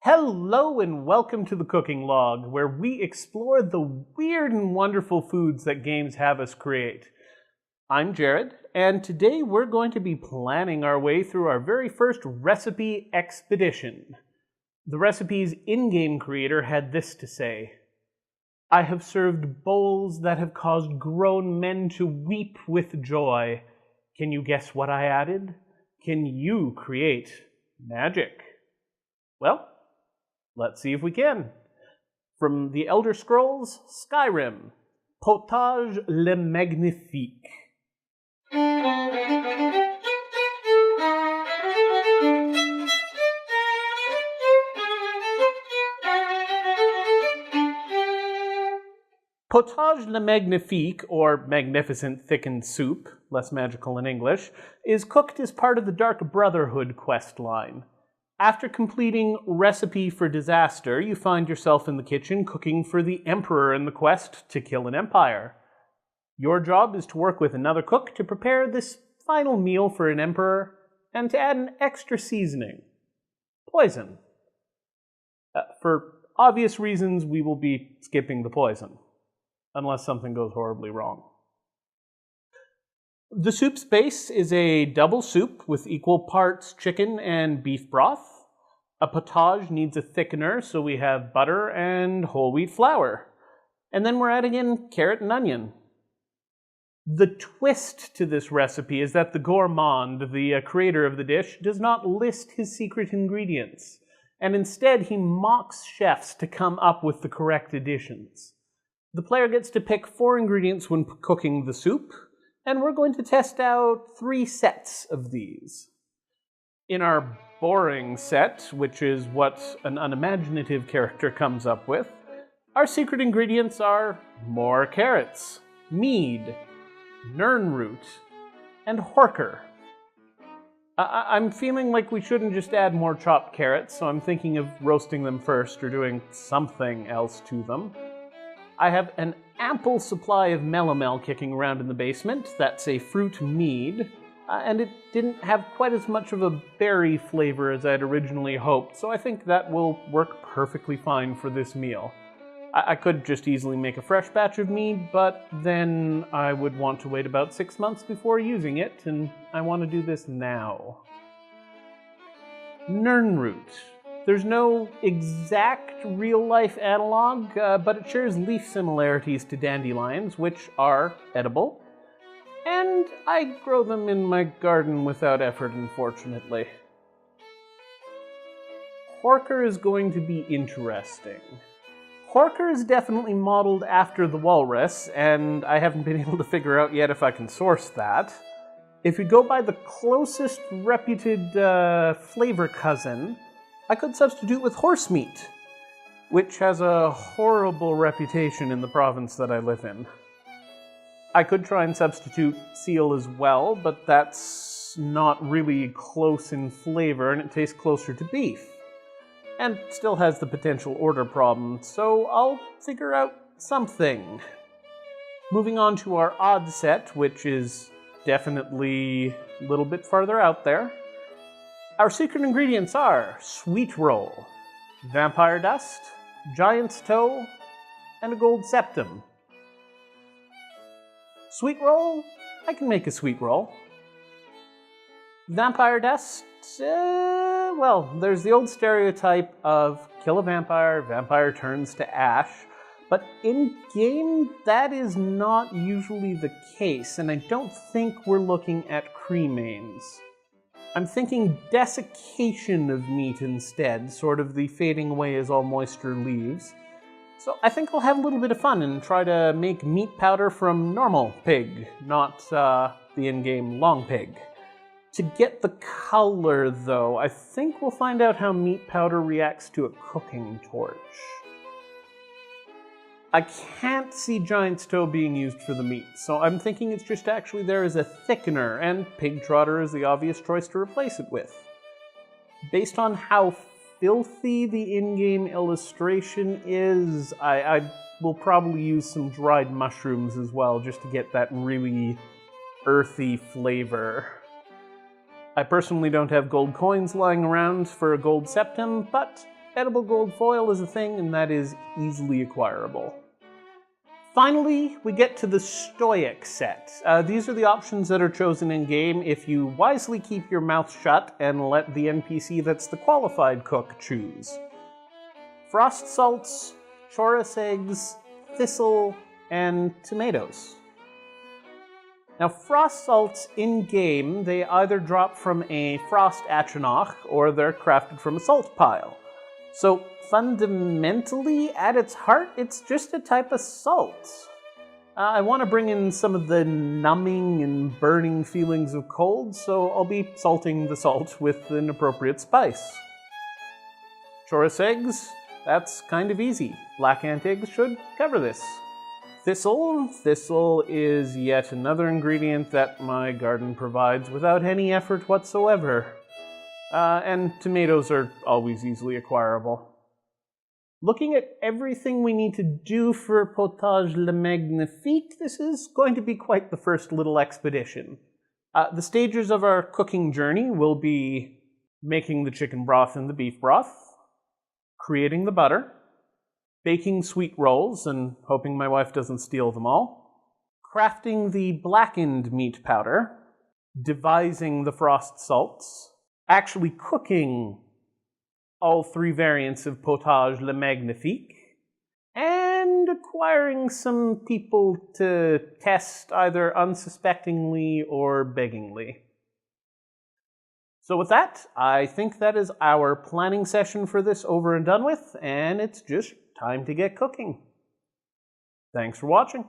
Hello and welcome to the Cooking Log, where we explore the weird and wonderful foods that games have us create. I'm Jared, and today we're going to be planning our way through our very first recipe expedition. The recipe's in-game creator had this to say: "I have served bowls that have caused grown men to weep with joy. Can you guess what I added? Can you create magic?" Well, let's see if we can. From the Elder Scrolls, Skyrim, Potage le Magnifique. Potage le Magnifique, or Magnificent Thickened Soup, less magical in English, is cooked as part of the Dark Brotherhood quest line. After completing Recipe for Disaster, you find yourself in the kitchen cooking for the Emperor in the quest to kill an empire. Your job is to work with another cook to prepare this final meal for an Emperor and to add an extra seasoning: poison. For obvious reasons, we will be skipping the poison, unless something goes horribly wrong. The soup's base is a double soup with equal parts chicken and beef broth. A potage needs a thickener, so we have butter and whole wheat flour. And then we're adding in carrot and onion. The twist to this recipe is that the gourmand, the creator of the dish, does not list his secret ingredients, and instead he mocks chefs to come up with the correct additions. The player gets to pick 4 ingredients when cooking the soup, and we're going to test out 3 sets of these. In our boring set, which is what an unimaginative character comes up with, our secret ingredients are more carrots, mead, nirnroot, and horker. I'm feeling like we shouldn't just add more chopped carrots, so I'm thinking of roasting them first or doing something else to them. I have an ample supply of melomel kicking around in the basement. That's a fruit mead, and it didn't have quite as much of a berry flavor as I'd originally hoped, so I think that will work perfectly fine for this meal. I could just easily make a fresh batch of mead, but then I would want to wait about 6 months before using it, and I want to do this now. Nirnroot. There's no exact real-life analog, but it shares leaf similarities to dandelions, which are edible. And I grow them in my garden without effort, unfortunately. Horker is going to be interesting. Horker is definitely modeled after the walrus, and I haven't been able to figure out yet if I can source that. If you go by the closest reputed flavor cousin, I could substitute with horse meat, which has a horrible reputation in the province that I live in. I could try and substitute seal as well, but that's not really close in flavor and it tastes closer to beef. And still has the potential order problem, so I'll figure out something. Moving on to our odd set, which is definitely a little bit farther out there. Our secret ingredients are sweet roll, vampire dust, giant's toe, and a gold septum. Sweet roll? I can make a sweet roll. Vampire dust? Well, there's the old stereotype of kill a vampire, vampire turns to ash, but in-game that is not usually the case, and I don't think we're looking at cremains. I'm thinking desiccation of meat instead, sort of the fading away as all moisture leaves. So I think we'll have a little bit of fun and try to make meat powder from normal pig, not the in-game long pig. To get the color, though, I think we'll find out how meat powder reacts to a cooking torch. I can't see giant's toe being used for the meat, so I'm thinking it's just actually there as a thickener, and pig trotter is the obvious choice to replace it with. Based on how filthy the in-game illustration is, I will probably use some dried mushrooms as well, just to get that really earthy flavor. I personally don't have gold coins lying around for a gold septum, but edible gold foil is a thing, and that is easily acquirable. Finally, we get to the Stoic set. These are the options that are chosen in-game if you wisely keep your mouth shut and let the NPC that's the qualified cook choose. Frost salts, chorus eggs, thistle, and tomatoes. Now, frost salts in-game, they either drop from a frost atronach or they're crafted from a salt pile. So fundamentally, at its heart, it's just a type of salt. I want to bring in some of the numbing and burning feelings of cold, so I'll be salting the salt with an appropriate spice. Chorus eggs, that's kind of easy. Black ant eggs should cover this. Thistle is yet another ingredient that my garden provides without any effort whatsoever. And tomatoes are always easily acquirable. Looking at everything we need to do for Potage le Magnifique, this is going to be quite the first little expedition. The stages of our cooking journey will be making the chicken broth and the beef broth, creating the butter, baking sweet rolls and hoping my wife doesn't steal them all, crafting the blackened meat powder, devising the frost salts, actually cooking all 3 variants of Potage le Magnifique, and acquiring some people to test either unsuspectingly or beggingly. So with that, I think that is our planning session for this over and done with, and it's just time to get cooking. Thanks for watching.